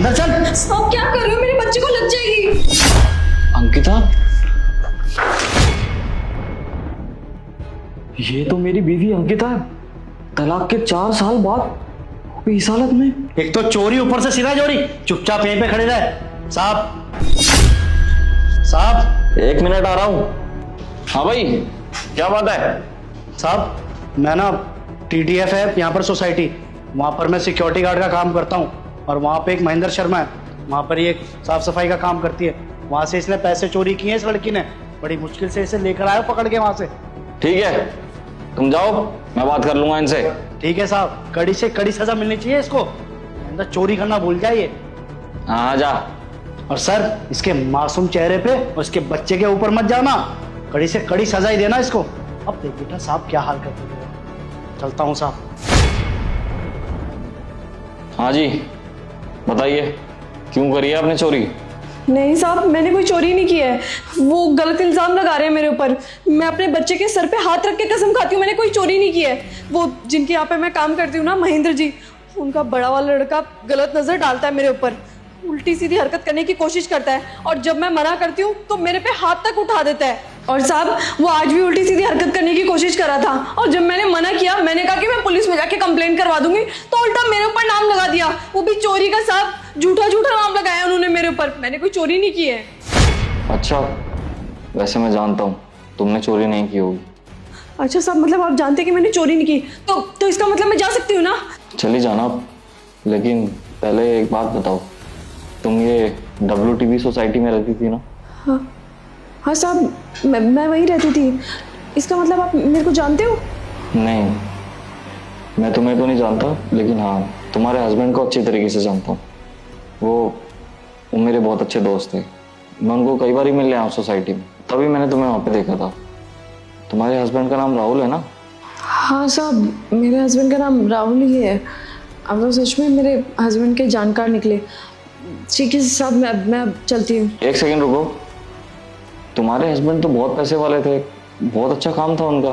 अंदर चल। आप क्या कर रहे हो? मेरे बच्चे को लग जाएगी। अंकिता, ये तो मेरी बीवी अंकिता है। तलाक के 4 साल बाद इस हालत में। एक तो चोरी, ऊपर से सीधा चोरी। चुपचाप यहीं पे खड़े रहे। साहब, साहब, 1 मिनट आ रहा हूँ। हाँ भाई, क्या बात है? साहब, मैं ना TDF है यहाँ पर सोसाइटी, वहाँ पर मैं सिक्योरिटी गार्ड का काम करता हूँ। और वहाँ पे एक महेंद्र शर्मा है, वहाँ पर ये साफ सफाई का काम करती है। वहाँ से इसने पैसे चोरी किए हैं इस लड़की ने। बड़ी मुश्किल से इसे लेकर आया पकड़ के वहाँ से। ठीक है, तुम जाओ, मैं बात कर लूंगा इनसे। ठीक है साहब, कड़ी से कड़ी सजा मिलनी चाहिए इसको। अंदर चोरी करना भूल जाइए। हाँ जा। और सर, इसके मासूम चेहरे पे और इसके बच्चे के ऊपर मत जाना। कड़ी से कड़ी सजा ही देना इसको। अब देख बेटा साहब क्या हाल करते हैं। चलता हूँ साहब। हाँ जी, बताइए, क्यों करी है आपने चोरी? नहीं साहब, मैंने कोई चोरी नहीं की है। वो गलत इल्जाम लगा रहे हैं मेरे ऊपर। मैं अपने बच्चे के सर पे हाथ रख के कसम खाती हूँ, मैंने कोई चोरी नहीं की है। वो जिनके यहाँ पे मैं काम करती हूँ ना, महेंद्र जी, उनका बड़ा वाला लड़का गलत नजर डालता है मेरे ऊपर, उल्टी सीधी हरकत करने की कोशिश करता है। और जब मैं मना करती हूँ तो मेरे पे हाथ तक उठा देता है। और साहब, वो आज भी उल्टी सीधी हरकत करने की कोशिश कर रहा था। और जब मैंने मना किया, मैंने कहा कि मैं पुलिस में जाके कंप्लेंट करवा दूंगी, तो उल्टा मेरे ऊपर नाम लगा दिया। वो भी चोरी का। साहब, झूठा झूठा नाम लगाया उन्होंने मेरे ऊपर। मैंने कोई चोरी नहीं की है। अच्छा, वैसे मैं जानता हूँ तुमने चोरी नहीं की होगी। अच्छा साहब, मतलब आप जानते कि मैंने चोरी नहीं की, तो इसका मतलब मैं जा सकती हूँ ना? चली जाना आप, लेकिन पहले एक बात बताओ, तुम ये WTV सोसाइटी में रहती थी ना? हाँ साहब, मैं वहीं रहती थी। इसका मतलब आप मेरे को जानते हो? नहीं, मैं तुम्हें तो नहीं जानता, लेकिन हाँ, तुम्हारे हस्बैंड को अच्छी तरीके से जानता हूँ। वो मेरे बहुत अच्छे दोस्त थे। मैं उनको कई बार ही मिलने आया हूँ सोसाइटी में, तभी मैंने तुम्हें वहाँ पे देखा था। तुम्हारे हस्बैंड का नाम राहुल है ना? हाँ साहब, मेरे हस्बैंड का नाम राहुल ही है। अब तो सच में मेरे हस्बैंड के जानकार निकले। ठीक है साहब, मैं अब चलती हूँ। 1 सेकेंड रुको। तुम्हारे हस्बैंड तो बहुत पैसे वाले थे, बहुत अच्छा काम था उनका,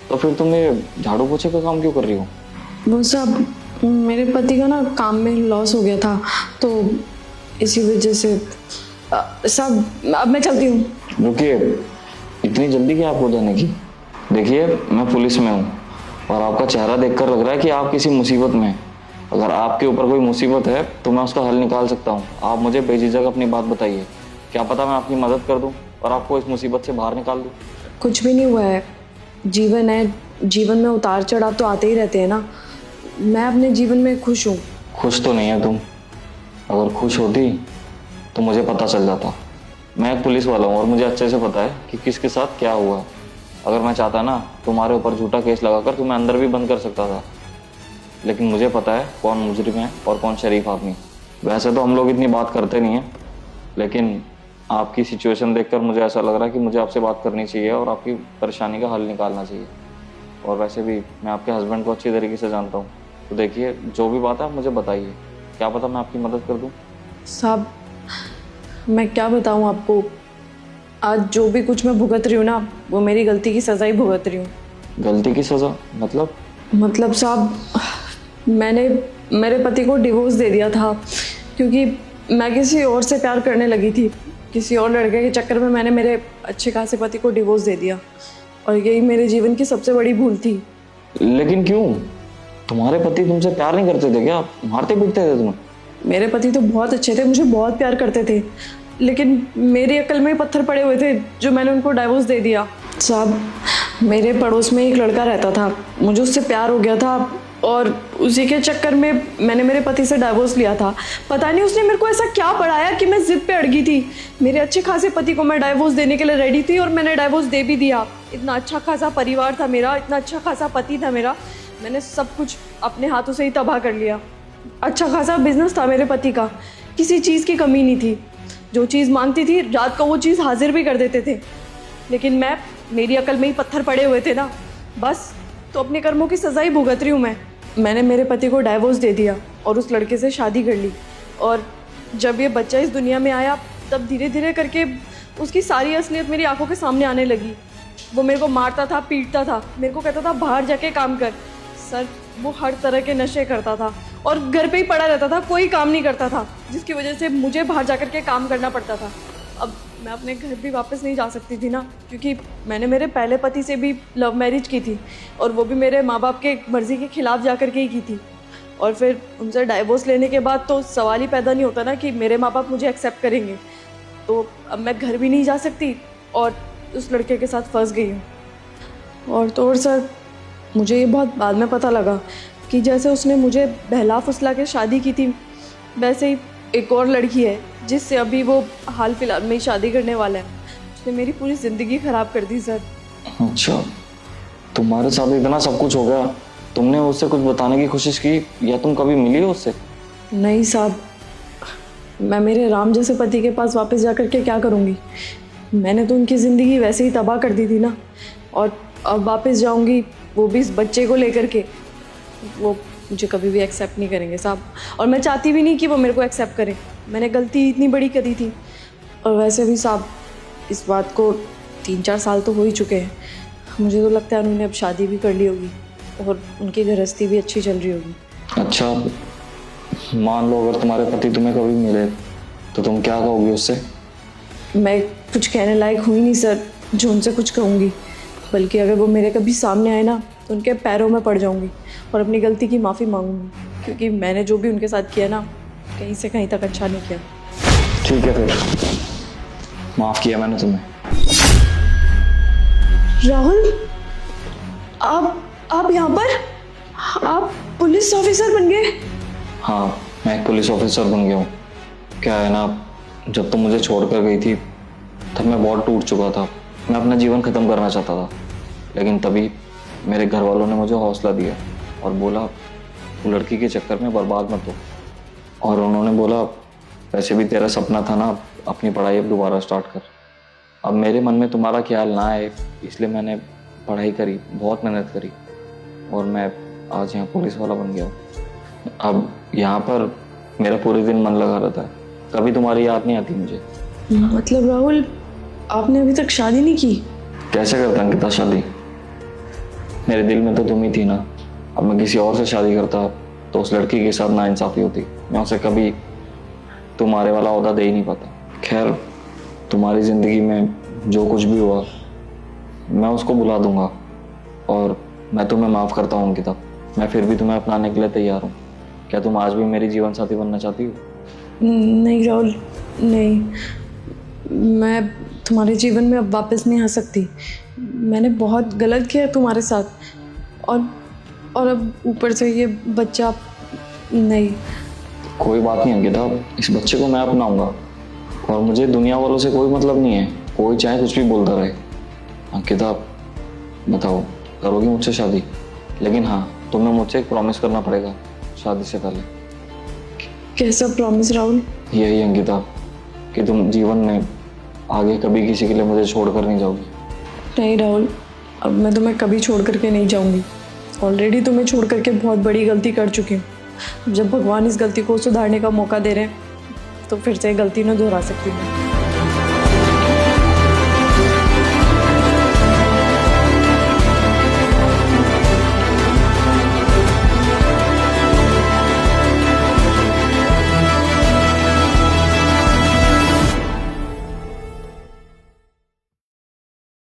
तो फिर तुम ये झाड़ू पोछे का काम क्यों कर रही हो? वो साहब, मेरे पति का ना काम में लॉस हो गया था, तो इसी वजह से। साहब, अब मैं चलती हूँ। रुकिए, इतनी जल्दी क्या आपको जाने की? देखिए, मैं पुलिस में हूँ और आपका चेहरा देखकर लग रहा है कि आप किसी मुसीबत में हैं। अगर आपके ऊपर कोई मुसीबत है तो मैं उसका हल निकाल सकता हूँ। आप मुझे बेझिझक अपनी बात बताइए, क्या पता मैं आपकी मदद कर दूँ और आपको इस मुसीबत से बाहर निकाल दूँ। कुछ भी नहीं हुआ है, जीवन है, जीवन में उतार चढ़ाव तो आते ही रहते हैं ना। मैं अपने जीवन में खुश हूँ। खुश तो नहीं है तुम। अगर खुश होती तो मुझे पता चल जाता। मैं एक पुलिस वाला हूँ और मुझे अच्छे से पता है कि किसके साथ क्या हुआ है। अगर मैं चाहता ना, तुम्हारे ऊपर झूठा केस लगाकर तुम्हें अंदर भी बंद कर सकता था, लेकिन मुझे पता है कौन मुजरिम है और कौन शरीफ आदमी। वैसे तो हम लोग इतनी बात करते नहीं हैं, लेकिन आपकी सिचुएशन देखकर मुझे ऐसा लग रहा है कि मुझे आपसे बात करनी चाहिए और आपकी परेशानी का हल निकालना चाहिए। और वैसे भी मैं आपके हस्बैंड को अच्छी तरीके से जानता हूँ, तो देखिए, जो भी बात है आप मुझे बताइए, क्या पता मैं आपकी मदद कर दूँ। साहब, मैं क्या बताऊँ आपको, आज जो भी कुछ मैं भुगत रही हूँ ना, वो मेरी गलती की सज़ा ही भुगत रही हूँ। गलती की सज़ा मतलब साहब, मैंने मेरे पति को डिवोर्स दे दिया था, क्योंकि मैं किसी और से प्यार करने लगी थी। किसी और लड़के के चक्कर में मैंने मेरे अच्छे खासे पति को डिवोर्स दे दिया, और यही मेरे जीवन की सबसे बड़ी भूल थी। लेकिन क्यों? तुम्हारे पति तुमसे प्यार नहीं करते थे क्या? मारते पीटते थे तुम्हें? मेरे पति तो बहुत अच्छे थे, मुझे बहुत प्यार करते थे, लेकिन मेरी अक्ल में ही पत्थर पड़े हुए थे जो मैंने उनको डाइवोर्स दे दिया। साहब, मेरे पड़ोस में एक लड़का रहता था, मुझे उससे प्यार हो गया था और उसी के चक्कर में मैंने मेरे पति से डाइवोर्स लिया था। पता नहीं उसने मेरे को ऐसा क्या पढ़ाया कि मैं जिद पे अड़ गई थी। मेरे अच्छे खासे पति को मैं डाइवोर्स देने के लिए रेडी थी और मैंने डाइवोर्स दे भी दिया। इतना अच्छा खासा परिवार था मेरा, इतना अच्छा खासा पति था मेरा, मैंने सब कुछ अपने हाथों से ही तबाह कर लिया। अच्छा खासा बिजनेस था मेरे पति का, किसी चीज़ की कमी नहीं थी। जो चीज़ मांगती थी रात को वो चीज़ हाजिर भी कर देते थे, लेकिन मेरी अकल में ही पत्थर पड़े हुए थे ना, बस। तो अपने कर्मों की सज़ा ही भुगत रही हूँ मैंने मेरे पति को डाइवोर्स दे दिया और उस लड़के से शादी कर ली। और जब ये बच्चा इस दुनिया में आया, तब धीरे धीरे करके उसकी सारी असलियत मेरी आंखों के सामने आने लगी। वो मेरे को मारता था, पीटता था, मेरे को कहता था बाहर जाके काम कर। सर वो हर तरह के नशे करता था और घर पे ही पड़ा रहता था, कोई काम नहीं करता था, जिसकी वजह से मुझे बाहर जा कर के काम करना पड़ता था। अब मैं अपने घर भी वापस नहीं जा सकती थी ना, क्योंकि मैंने मेरे पहले पति से भी लव मैरिज की थी और वो भी मेरे माँ बाप के मर्ज़ी के खिलाफ जा कर के ही की थी। और फिर उनसे डाइवोर्स लेने के बाद तो सवाल ही पैदा नहीं होता ना कि मेरे माँ बाप मुझे एक्सेप्ट करेंगे। तो अब मैं घर भी नहीं जा सकती और उस लड़के के साथ फंस गई हूँ। और तो और सर, मुझे ये बहुत बाद में पता लगा कि जैसे उसने मुझे बहला फुसला के शादी की थी, वैसे ही एक और लड़की है जिससे अभी वो हाल फिलहाल में ही शादी करने वाला है। उसने मेरी पूरी ज़िंदगी ख़राब कर दी सर। अच्छा, तुम्हारे साथ इतना सब कुछ हो गया, तुमने उससे कुछ बताने की कोशिश की या तुम कभी मिली हो उससे? नहीं साहब, मैं मेरे राम जैसे पति के पास वापस जा कर के क्या करूँगी? मैंने तो उनकी ज़िंदगी वैसे ही तबाह कर दी थी ना, और अब वापस जाऊँगी वो भी इस बच्चे को लेकर के, वो मुझे कभी भी एक्सेप्ट नहीं करेंगे साहब। और मैं चाहती भी नहीं कि वो मेरे को एक्सेप्ट करें, मैंने गलती इतनी बड़ी करी थी। और वैसे भी साहब, इस बात को 3-4 साल तो हो ही चुके हैं। मुझे तो लगता है उन्होंने अब शादी भी कर ली होगी और उनकी गृहस्थी भी अच्छी चल रही होगी। अच्छा, मान लो अगर तुम्हारे पति तुम्हें कभी मिले तो तुम क्या कहोगी उससे? मैं कुछ कहने लायक हुई नहीं सर जो उनसे कुछ कहूँगी, बल्कि अगर वो मेरे कभी सामने आए ना तो उनके पैरों में पड़ जाऊँगी और अपनी गलती की माफ़ी मांगूंगी, क्योंकि मैंने जो भी उनके साथ किया ना, कहीं से कहीं तक अच्छा नहीं किया। ठीक है, फिर माफ़ किया मैंने तुम्हें। राहुल, आप यहाँ पर? आप पुलिस ऑफिसर बन गए? हाँ, मैं एक पुलिस ऑफिसर बन गया हूँ। क्या है ना, जब तुम मुझे छोड़ कर गई थी तब मैं बहुत टूट चुका था। मैं अपना जीवन ख़त्म करना चाहता था, लेकिन तभी मेरे घर वालों ने मुझे हौसला दिया और बोला तू लड़की के चक्कर में बर्बाद मत हो। और उन्होंने बोला वैसे भी तेरा सपना था ना, अपनी पढ़ाई अब दोबारा स्टार्ट कर। अब मेरे मन में तुम्हारा ख्याल ना आए, इसलिए मैंने पढ़ाई करी, बहुत मेहनत करी और मैं आज यहाँ पुलिस वाला बन गया हूँ। अब यहाँ पर मेरा पूरे दिन मन लगा रहता है, कभी तुम्हारी याद नहीं आती मुझे। मतलब राहुल, आपने अभी तक शादी नहीं की? कैसे करता अंकिता शादी? मेरे दिल में तो तुम ही थी ना। अब मैं किसी और से शादी करता तो उस लड़की के साथ नाइंसाफ़ी होती, मैं उसे कभी तुम्हारे वाला ओहदा दे ही नहीं पाता। खैर, तुम्हारी ज़िंदगी में जो कुछ भी हुआ मैं उसको भुला दूंगा और मैं तुम्हें माफ़ करता हूँ अंकिता। मैं फिर भी तुम्हें अपनाने के लिए तैयार हूँ। क्या तुम आज भी मेरी जीवन साथी बनना चाहती हो? नहीं राहुल, नहीं, मैं तुम्हारे जीवन में अब वापस नहीं आ सकती। मैंने बहुत गलत किया तुम्हारे साथ और अब ऊपर से ये बच्चा। नहीं, कोई बात नहीं अंकिता, इस बच्चे को मैं अपनाऊंगा और मुझे दुनिया वालों से कोई मतलब नहीं है, कोई चाहे कुछ भी बोलता रहे। अंकिता बताओ, करोगी मुझसे शादी? लेकिन हाँ, तुम्हें मुझसे एक प्रॉमिस करना पड़ेगा शादी से पहले। कैसा प्रॉमिस राहुल? यही अंकिता कि तुम जीवन में आगे कभी किसी के लिए मुझे छोड़कर नहीं जाओगी। नहीं राहुल, अब मैं तुम्हें कभी छोड़ करके नहीं जाऊंगी। ऑलरेडी तुम्हें छोड़ करके बहुत बड़ी गलती कर चुकी हूँ। अब जब भगवान इस गलती को सुधारने का मौका दे रहे हैं तो फिर से गलती न दोहरा सकती हूँ।